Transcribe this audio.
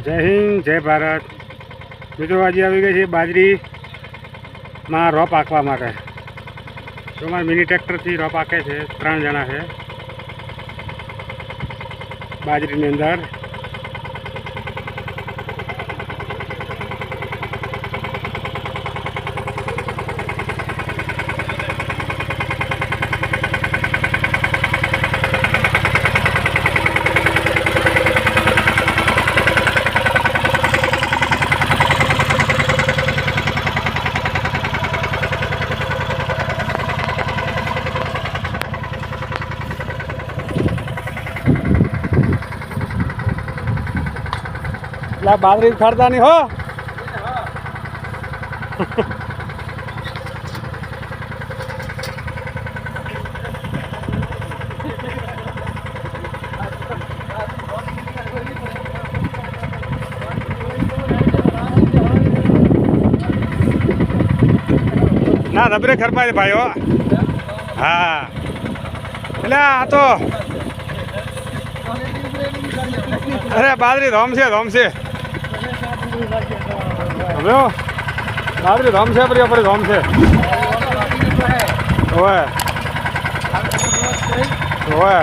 જય હિન્દ જય ભારત મિત્રો, આજે આવી ગઈ છે બાજરીમાં રોપ આંકવા માટે. તો મારા મિની ટ્રેક્ટરથી રોપ આંકે છે. 3 જણા છે બાજરીની અંદર. એટલે બાજરી ખરતા નહીં હો. ના રબરે ખરપાય ભાઈઓ. હા એટલે આ તો અરે બાજરી રોમ છે હવે બાજરી રોમ છે પરી પરી રોમ છે. ઓય ઓય